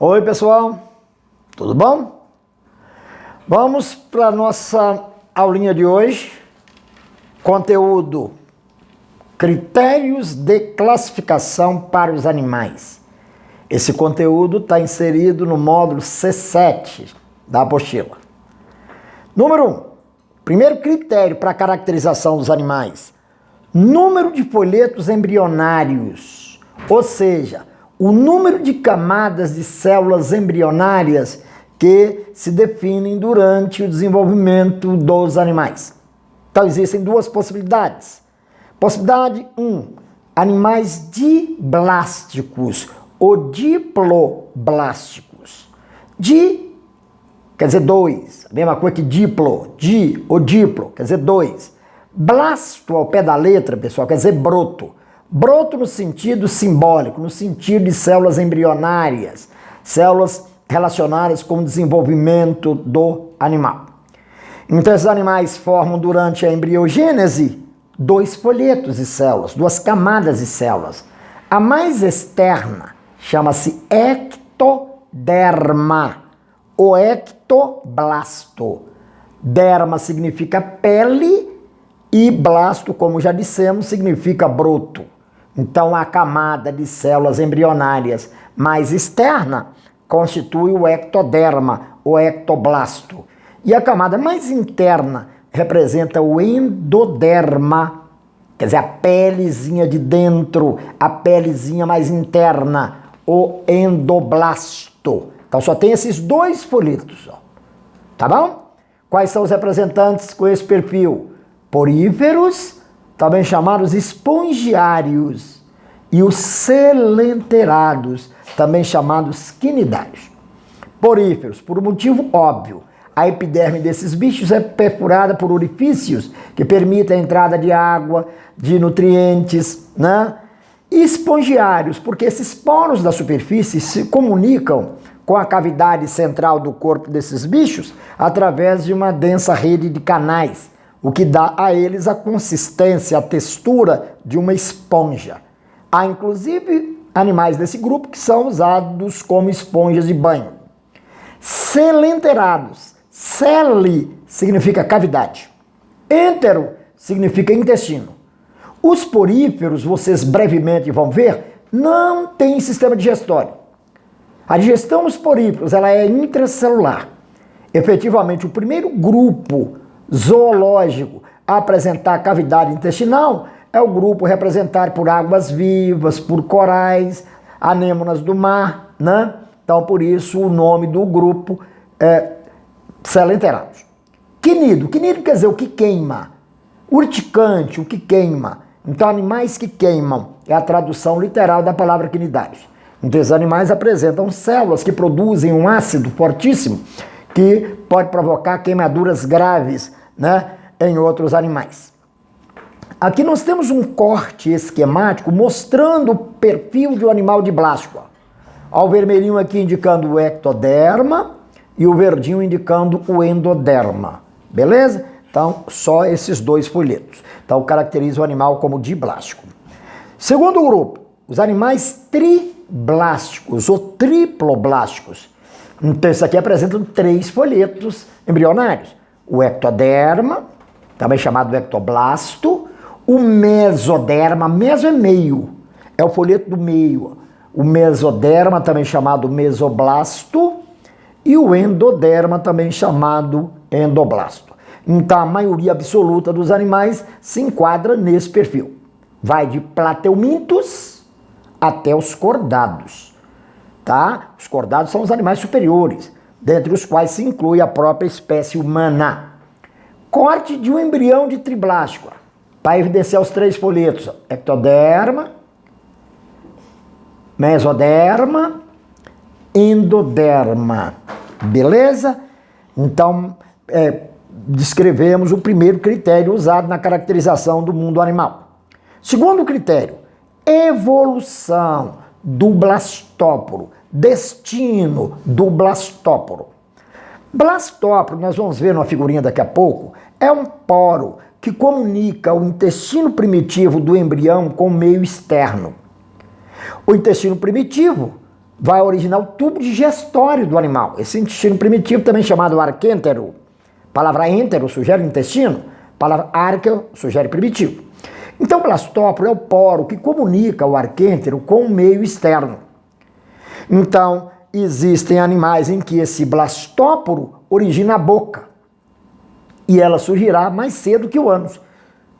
Oi pessoal, tudo bom? Vamos para a nossa aulinha de hoje, conteúdo Critérios de classificação para os animais. Esse conteúdo está inserido no módulo C7 da apostila. Número 1, primeiro critério para a caracterização dos animais, número de folhetos embrionários, ou seja, o número de camadas de células embrionárias que se definem durante o desenvolvimento dos animais. Então, existem duas possibilidades. Possibilidade 1, animais diblásticos ou diploblásticos. Quer dizer 2, a mesma coisa que diplo, ou diplo, quer dizer 2. Blasto, ao pé da letra, pessoal, quer dizer broto. Broto no sentido simbólico, no sentido de células embrionárias, células relacionadas com o desenvolvimento do animal. Então, esses animais formam durante a embriogênese 2 folhetos de células, 2 camadas de células. A mais externa chama-se ectoderma ou ectoblasto. Derma significa pele e blasto, como já dissemos, significa broto. Então, a camada de células embrionárias mais externa constitui o ectoderma, ou ectoblasto. E a camada mais interna representa o endoderma, quer dizer, a pelezinha de dentro, a pelezinha mais interna, o endoblasto. Então, só tem esses 2 folhetos, ó. Tá bom? Quais são os representantes com esse perfil? Poríferos, também chamados espongiários, e os selenterados, também chamados quinidários. Poríferos, por um motivo óbvio, a epiderme desses bichos é perfurada por orifícios que permitem a entrada de água, de nutrientes, né? Espongiários, porque esses poros da superfície se comunicam com a cavidade central do corpo desses bichos através de uma densa rede de canais, o que dá a eles a consistência, a textura de uma esponja. Há inclusive animais desse grupo que são usados como esponjas de banho. Selenterados. Cele significa cavidade. Entero significa intestino. Os poríferos, vocês brevemente vão ver, não têm sistema digestório. A digestão dos poríferos ela é intracelular. Efetivamente, o primeiro grupo zoológico a apresentar cavidade intestinal é o grupo representado por águas vivas, por corais, anêmonas do mar, né? Então, por isso, o nome do grupo é selenterados. Quinido. Quinido quer dizer o que queima. Urticante, o que queima. Então, animais que queimam é a tradução literal da palavra quinidários. Então, esses animais apresentam células que produzem um ácido fortíssimo que pode provocar queimaduras graves, né, em outros animais. Aqui nós temos um corte esquemático mostrando o perfil de um animal diblástico. Ó, o vermelhinho aqui indicando o ectoderma e o verdinho indicando o endoderma. Beleza? Então, só esses 2 folhetos. Então, caracteriza o animal como diblástico. Segundo grupo, os animais triblásticos ou triploblásticos. Então, isso aqui apresenta 3 folhetos embrionários. O ectoderma, também chamado ectoblasto, o mesoderma, meso é meio, é o folheto do meio. O mesoderma, também chamado mesoblasto, e o endoderma, também chamado endoblasto. Então, a maioria absoluta dos animais se enquadra nesse perfil. Vai de plateumintos até os cordados. Tá? Os cordados são os animais superiores, dentre os quais se inclui a própria espécie humana. Corte de um embrião de triblástico, para evidenciar os 3 folhetos: ectoderma, mesoderma, endoderma. Beleza? Então, descrevemos o primeiro critério usado na caracterização do mundo animal. Segundo critério, evolução do blastóporo, destino do blastóporo. Blastóporo, nós vamos ver numa figurinha daqui a pouco, é um poro que comunica o intestino primitivo do embrião com o meio externo. O intestino primitivo vai originar o tubo digestório do animal. Esse intestino primitivo, também chamado arquêntero. A palavra êntero sugere intestino, a palavra arqueo sugere primitivo. Então o blastóporo é o poro que comunica o arquêntero com o meio externo. Então, existem animais em que esse blastóporo origina a boca. E ela surgirá mais cedo que o ânus.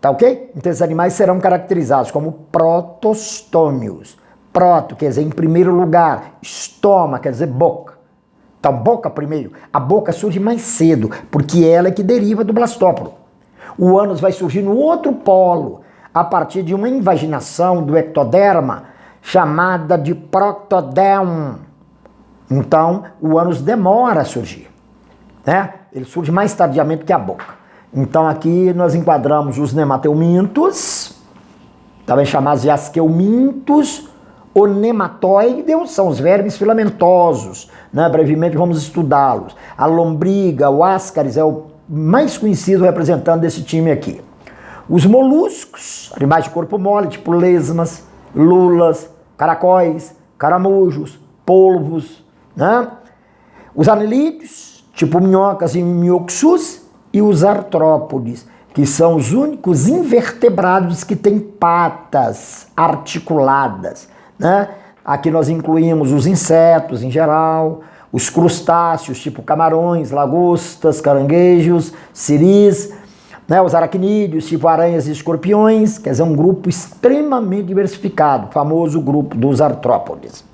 Tá ok? Então esses animais serão caracterizados como protostômios. Proto quer dizer em primeiro lugar, estoma quer dizer boca. Então boca primeiro. A boca surge mais cedo, porque ela é que deriva do blastóporo. O ânus vai surgir no outro polo, a partir de uma invaginação do ectoderma, chamada de proctoderm. Então o ânus demora a surgir, né? Ele surge mais tardiamente que a boca. Então aqui nós enquadramos os nemateumintos, também chamados de asqueumintos. O nematóideos são os vermes filamentosos, né? Brevemente vamos estudá-los. A lombriga, o ascaris é o mais conhecido representante desse time aqui. Os moluscos, animais de corpo mole, tipo lesmas, lulas, caracóis, caramujos, polvos, né? Os anelídeos, tipo minhocas e mioxus, e os artrópodes, que são os únicos invertebrados que têm patas articuladas, né? Aqui nós incluímos os insetos em geral, os crustáceos, tipo camarões, lagostas, caranguejos, siris, né? Os aracnídeos, tipo aranhas e escorpiões, quer dizer, um grupo extremamente diversificado, famoso grupo dos artrópodes.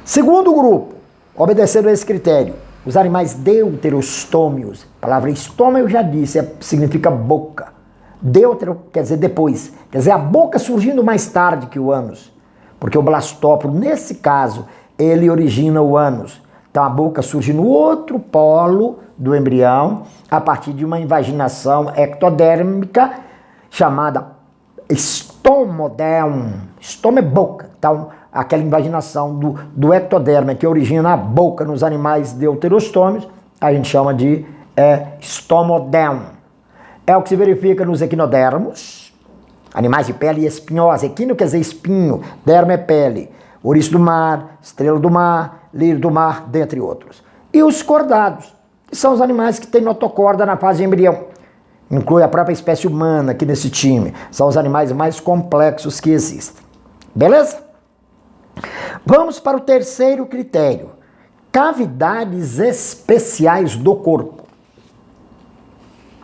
Segundo grupo, obedecendo a esse critério, os animais deuterostômios. A palavra estômago eu já disse, significa boca. Deutero quer dizer depois, quer dizer a boca surgindo mais tarde que o ânus. Porque o blastóporo, nesse caso, ele origina o ânus. Então a boca surge no outro polo do embrião, a partir de uma invaginação ectodérmica chamada estomoderm. Estoma é boca. Então aquela invaginação do ectoderma que origina a boca nos animais deuterostômios, a gente chama de estomoderm. É o que se verifica nos equinodermos, animais de pele espinhosa. Equino quer dizer espinho, derma é pele. Ouriço do mar, estrela do mar, lírio do mar, dentre outros. E os cordados, que são os animais que têm notocorda na fase de embrião. Inclui a própria espécie humana aqui nesse time. São os animais mais complexos que existem. Beleza? Vamos para o terceiro critério. Cavidades especiais do corpo.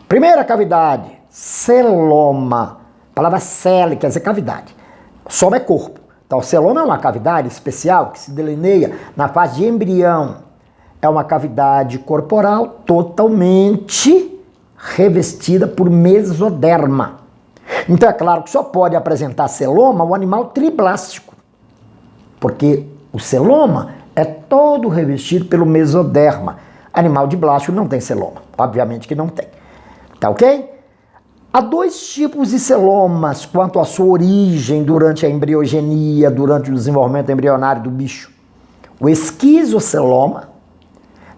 Primeira cavidade, celoma. A palavra cele quer dizer cavidade. Soma é corpo. Então, o celoma é uma cavidade especial que se delineia na fase de embrião. É uma cavidade corporal totalmente revestida por mesoderma. Então, é claro que só pode apresentar celoma o animal triblástico, porque o celoma é todo revestido pelo mesoderma. Animal de blástico não tem celoma, obviamente que não tem. Tá ok? Há dois tipos de celomas quanto à sua origem durante a embriogenia, durante o desenvolvimento embrionário do bicho. O esquizoceloma,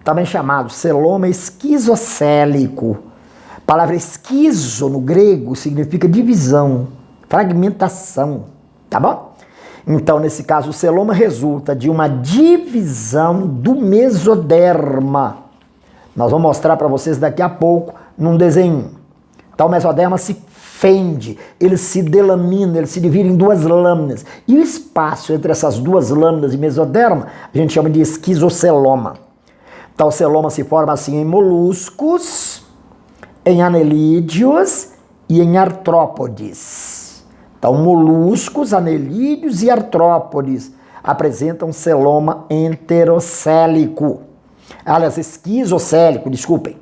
também chamado celoma esquizocélico. A palavra esquizo no grego significa divisão, fragmentação, tá bom? Então, nesse caso, o celoma resulta de uma divisão do mesoderma. Nós vamos mostrar para vocês daqui a pouco num desenho. Então o mesoderma se fende, ele se delamina, ele se divide em duas lâminas. E o espaço entre essas duas lâminas de mesoderma a gente chama de esquizoceloma. Então o celoma se forma assim em moluscos, em anelídeos e em artrópodes. Então moluscos, anelídeos e artrópodes apresentam celoma enterocélico. Aliás, esquizocélico, desculpem.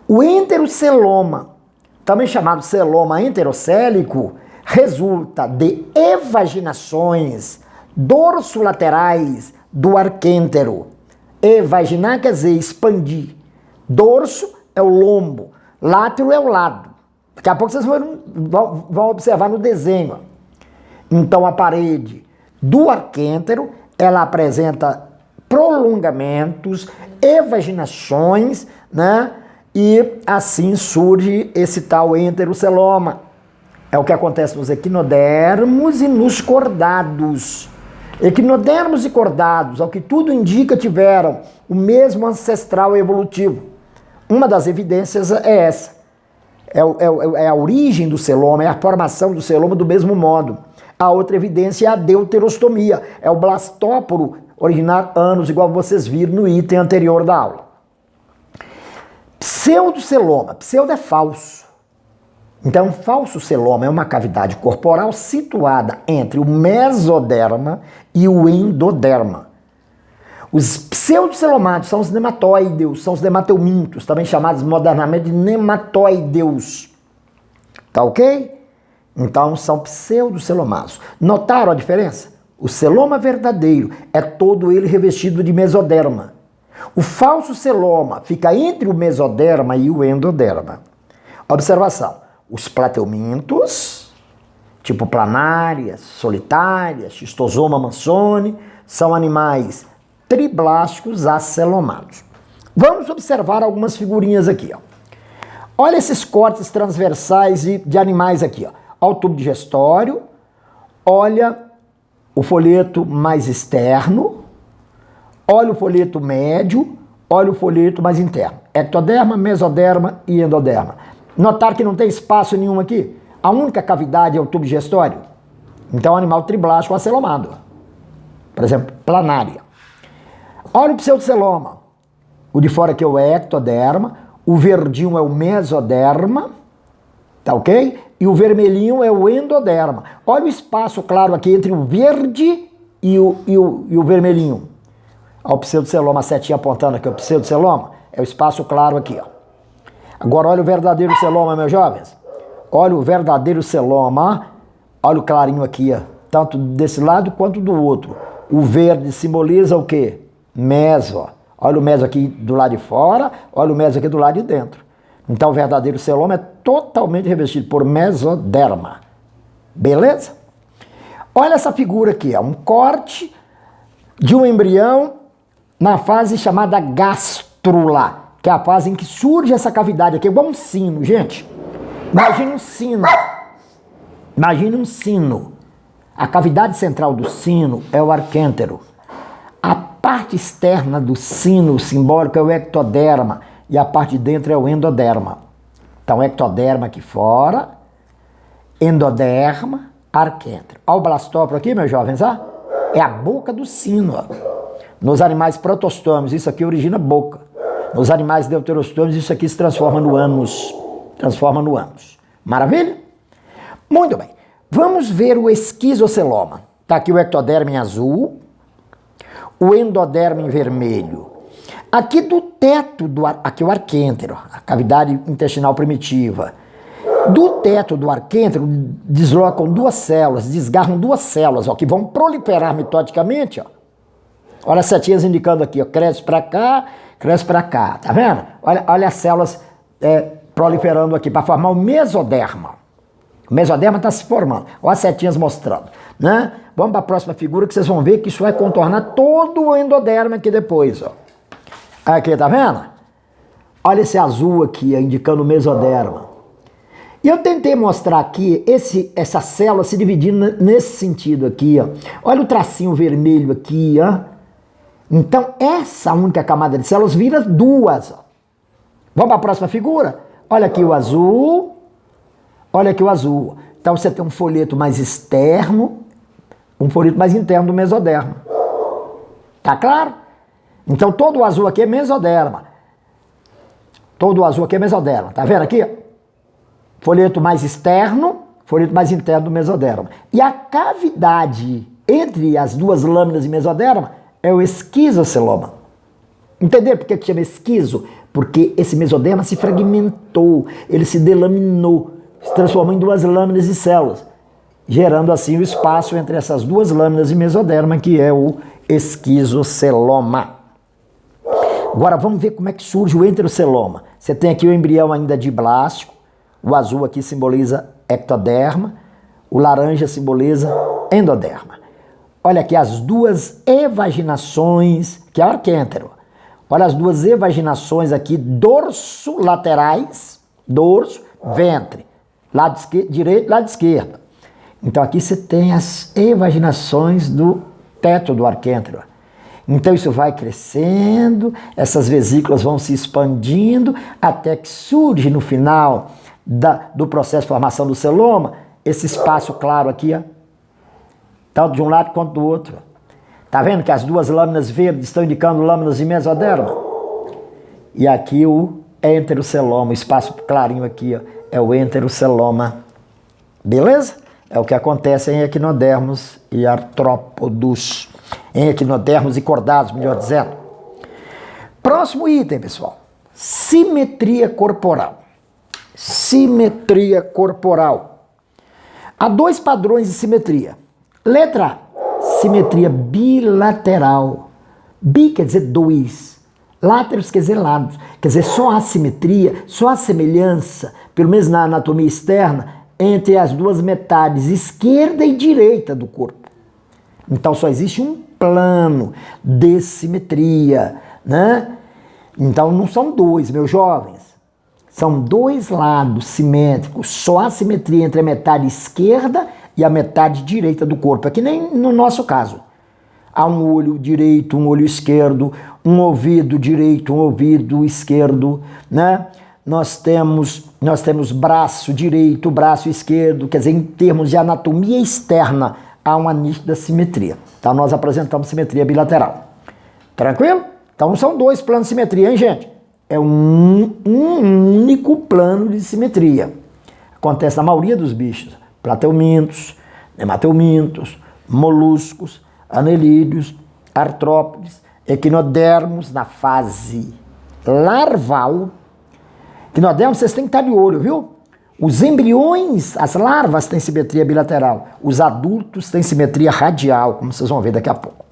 O enteroceloma, também chamado celoma enterocélico, resulta de evaginações dorsolaterais do arquêntero. Evaginar quer dizer expandir. Dorso é o lombo, látero é o lado. Daqui a pouco vocês vão observar no desenho. Então a parede do arquêntero, ela apresenta prolongamentos, evaginações, né? E assim surge esse tal enteroceloma. É o que acontece nos equinodermos e nos cordados. Equinodermos e cordados, ao que tudo indica, tiveram o mesmo ancestral evolutivo. Uma das evidências é essa. É a origem do celoma, é a formação do celoma do mesmo modo. A outra evidência é a deuterostomia, é o blastóporo originar anos, igual vocês viram no item anterior da aula. Pseudoceloma, pseudo é falso. Então, falso celoma é uma cavidade corporal situada entre o mesoderma e o endoderma. Os pseudocelomatos são os nematóideos, são os nemateumintos, também chamados modernamente de nematóideos. Tá ok? Então, são pseudocelomatos. Notaram a diferença? O celoma verdadeiro é todo ele revestido de mesoderma. O falso celoma fica entre o mesoderma e o endoderma. Observação. Os plateumintos, tipo planárias, solitárias, Schistosoma mansoni, são animais triblásticos acelomados. Vamos observar algumas figurinhas aqui. Ó. Olha esses cortes transversais de animais aqui. Ó. Olha o tubo digestório, olha o folheto mais externo, olha o folheto médio, olha o folheto mais interno. Ectoderma, mesoderma e endoderma. Notar que não tem espaço nenhum aqui? A única cavidade é o tubo digestório. Então, é um animal triblástico acelomado. Por exemplo, planária. Olha o pseudoceloma. O de fora aqui é o ectoderma, o verdinho é o mesoderma, tá ok? E o vermelhinho é o endoderma. Olha o espaço claro aqui entre o verde e o vermelhinho. Olha o pseudoceloma, a setinha apontando aqui, o pseudoceloma, é o espaço claro aqui, ó. Agora olha o verdadeiro celoma, meus jovens. Olha o verdadeiro celoma, olha o clarinho aqui, ó, tanto desse lado quanto do outro. O verde simboliza o quê? Meso. Ó. Olha o meso aqui do lado de fora, olha o meso aqui do lado de dentro. Então o verdadeiro celoma é totalmente revestido por mesoderma. Beleza? Olha essa figura aqui, ó, um corte de um embrião na fase chamada gástrula, que é a fase em que surge essa cavidade aqui, igual um sino, gente. Imagine um sino. Imagine um sino. A cavidade central do sino é o arquêntero. A parte externa do sino simbólico é o ectoderma e a parte de dentro é o endoderma. Então, ectoderma aqui fora, endoderma, arquêntero. Olha o blastóporo aqui, meus jovens, ó. É a boca do sino. Ó. Nos animais protostômios, isso aqui origina boca. Nos animais deuterostômios, isso aqui se transforma no ânus. Transforma no ânus. Maravilha? Muito bem. Vamos ver o esquizoceloma. Está aqui o ectoderma em azul, o endoderma em vermelho. Aqui do teto, aqui o arquêntero, a cavidade intestinal primitiva. Do teto do arquêntero deslocam duas células, desgarram duas células, ó, que vão proliferar mitodicamente. Ó. Olha as setinhas indicando aqui, ó, cresce para cá, tá vendo? Olha as células proliferando aqui para formar o mesoderma. O mesoderma está se formando. Olha as setinhas mostrando. Né? Vamos para a próxima figura que vocês vão ver que isso vai contornar todo o endoderma aqui depois. Ó. Aqui, tá vendo? Olha esse azul aqui, ó, indicando o mesoderma. E eu tentei mostrar aqui essa célula se dividindo nesse sentido aqui. Ó. Olha o tracinho vermelho aqui. Ó. Então, essa única camada de células vira duas. Ó. Vamos para a próxima figura? Olha aqui o azul. Olha aqui o azul. Então você tem um folheto mais externo, um folheto mais interno do mesoderma. Tá claro? Então todo o azul aqui é mesoderma. Todo o azul aqui é mesoderma. Tá vendo aqui? Folheto mais externo, folheto mais interno do mesoderma. E a cavidade entre as duas lâminas de mesoderma é o esquizoceloma. Entendeu por que chama esquizo? Porque esse mesoderma se fragmentou, ele se delaminou, se transformou em duas lâminas de células, gerando assim o espaço entre essas duas lâminas de mesoderma, que é o esquizoceloma. Agora vamos ver como é que surge o enteroceloma. Você tem aqui o embrião ainda diblástico, o azul aqui simboliza ectoderma, o laranja simboliza endoderma. Olha aqui as duas evaginações, que é o arquêntero. Olha as duas evaginações aqui, dorso-laterais, dorso, ventre. Lado direito, lado esquerdo. Então aqui você tem as evaginações do teto do arquêntero. Então isso vai crescendo, essas vesículas vão se expandindo, até que surge no final do processo de formação do celoma, esse espaço claro aqui, ó, tanto de um lado quanto do outro. Tá vendo que as duas lâminas verdes estão indicando lâminas de mesoderma? E aqui o enteroceloma, o espaço clarinho aqui, ó, é o enteroceloma. Beleza? É o que acontece em equinodermos e artrópodos. Em equinodermos e cordados, melhor dizendo. Próximo item, pessoal. Simetria corporal. Simetria corporal. Há dois padrões de simetria. Letra A, simetria bilateral. Bi quer dizer dois. Láteros quer dizer lados. Quer dizer, só há simetria, só há semelhança, pelo menos na anatomia externa, entre as duas metades, esquerda e direita do corpo. Então só existe um plano de simetria, né? Então não são dois, meus jovens. São dois lados simétricos. Só há simetria entre a metade esquerda e a metade direita do corpo. É que nem no nosso caso. Há um olho direito, um olho esquerdo, um ouvido direito, um ouvido esquerdo, né? Nós temos braço direito, braço esquerdo, quer dizer, em termos de anatomia externa, há uma nítida simetria. Então nós apresentamos simetria bilateral. Tranquilo? Então não são dois planos de simetria, hein, gente? É um único plano de simetria. Acontece na maioria dos bichos. Plateumintos, nemateumintos, moluscos, anelídeos, artrópodes, equinodermos na fase larval. Equinodermos vocês têm que estar de olho, viu? Os embriões, as larvas têm simetria bilateral. Os adultos têm simetria radial, como vocês vão ver daqui a pouco.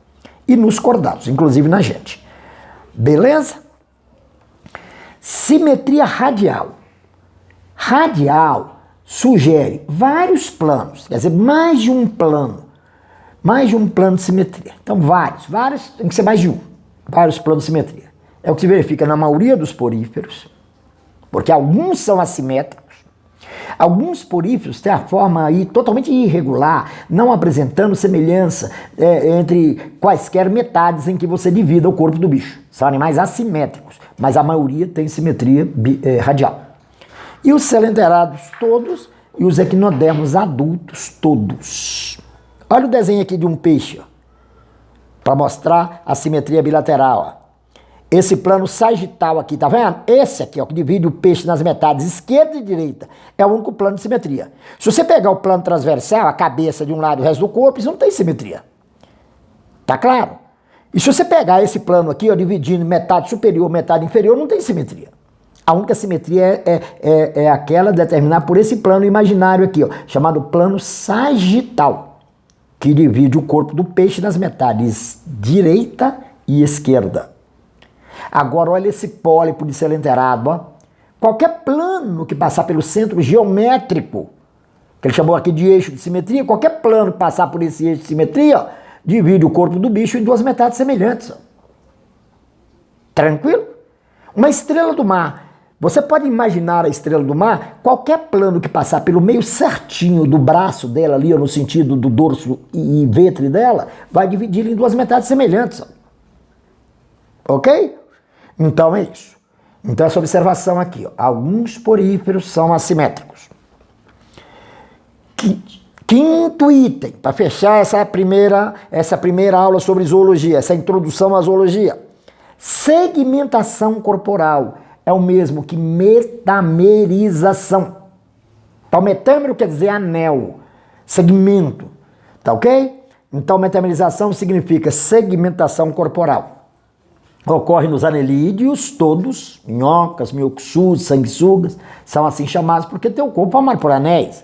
E nos cordados, inclusive na gente. Beleza? Simetria radial. Radial sugere vários planos, quer dizer, mais de um plano. Mais de um plano de simetria. Então, vários, tem que ser mais de um. Vários planos de simetria. É o que se verifica na maioria dos poríferos, porque alguns são assimétricos. Alguns poríferos têm a forma aí totalmente irregular, não apresentando semelhança entre quaisquer metades em que você divida o corpo do bicho. São animais assimétricos, mas a maioria tem simetria radial. E os celenterados todos e os equinodermos adultos todos. Olha o desenho aqui de um peixe, para mostrar a simetria bilateral. Ó. Esse plano sagital aqui, tá vendo? Esse aqui, ó, que divide o peixe nas metades esquerda e direita, é o único plano de simetria. Se você pegar o plano transversal, a cabeça de um lado e o resto do corpo, isso não tem simetria. Tá claro? E se você pegar esse plano aqui, ó, dividindo metade superior, metade inferior, não tem simetria. A única simetria é aquela determinada por esse plano imaginário aqui, ó, chamado plano sagital, que divide o corpo do peixe nas metades direita e esquerda. Agora, olha esse pólipo de celenterado, ó. Qualquer plano que passar pelo centro geométrico, que ele chamou aqui de eixo de simetria, qualquer plano que passar por esse eixo de simetria, ó, divide o corpo do bicho em duas metades semelhantes. Ó. Tranquilo? Uma estrela do mar. Você pode imaginar a estrela do mar, qualquer plano que passar pelo meio certinho do braço dela ali, ou no sentido do dorso e ventre dela, vai dividir em duas metades semelhantes. Ó. Ok? Então é isso. Então essa observação aqui, ó. Alguns poríferos são assimétricos. Quinto item, para fechar essa primeira aula sobre zoologia, essa introdução à zoologia. Segmentação corporal é o mesmo que metamerização. Então metamero quer dizer anel, segmento, tá ok? Então metamerização significa segmentação corporal. Ocorre nos anelídeos todos, minhocas, minhoxus, sanguessugas, são assim chamados porque tem o corpo formado por anéis.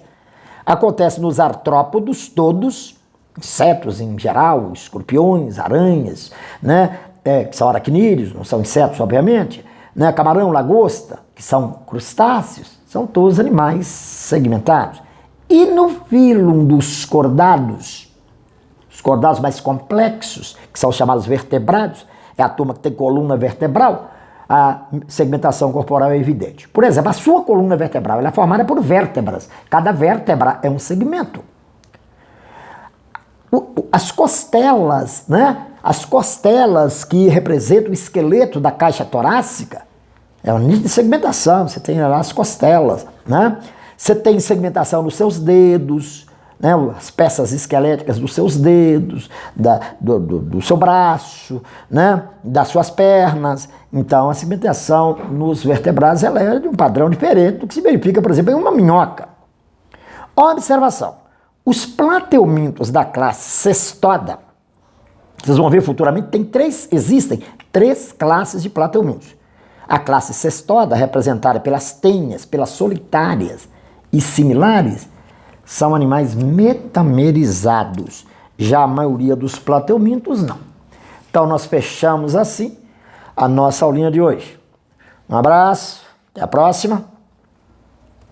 Acontece nos artrópodos todos, insetos em geral, escorpiões, aranhas, né, que são aracnídeos, não são insetos obviamente, né, camarão, lagosta, que são crustáceos, são todos animais segmentados. E no fílum dos cordados, os cordados mais complexos, que são chamados vertebrados, é a turma que tem coluna vertebral, a segmentação corporal é evidente. Por exemplo, a sua coluna vertebral ela é formada por vértebras. Cada vértebra é um segmento. As costelas, né? As costelas que representam o esqueleto da caixa torácica, é uma nível de segmentação, você tem lá as costelas, né? Você tem segmentação nos seus dedos, né? As peças esqueléticas dos seus dedos, do seu braço, né? Das suas pernas. Então, a segmentação nos vertebrados ela é de um padrão diferente do que se verifica, por exemplo, em uma minhoca. Observação. Os plateumintos da classe cestoda, vocês vão ver futuramente, existem três classes de plateumintos. A classe cestoda, representada pelas tênias, pelas solitárias e similares, são animais metamerizados. Já a maioria dos plateumintos não. Então nós fechamos assim a nossa aulinha de hoje. Um abraço, até a próxima.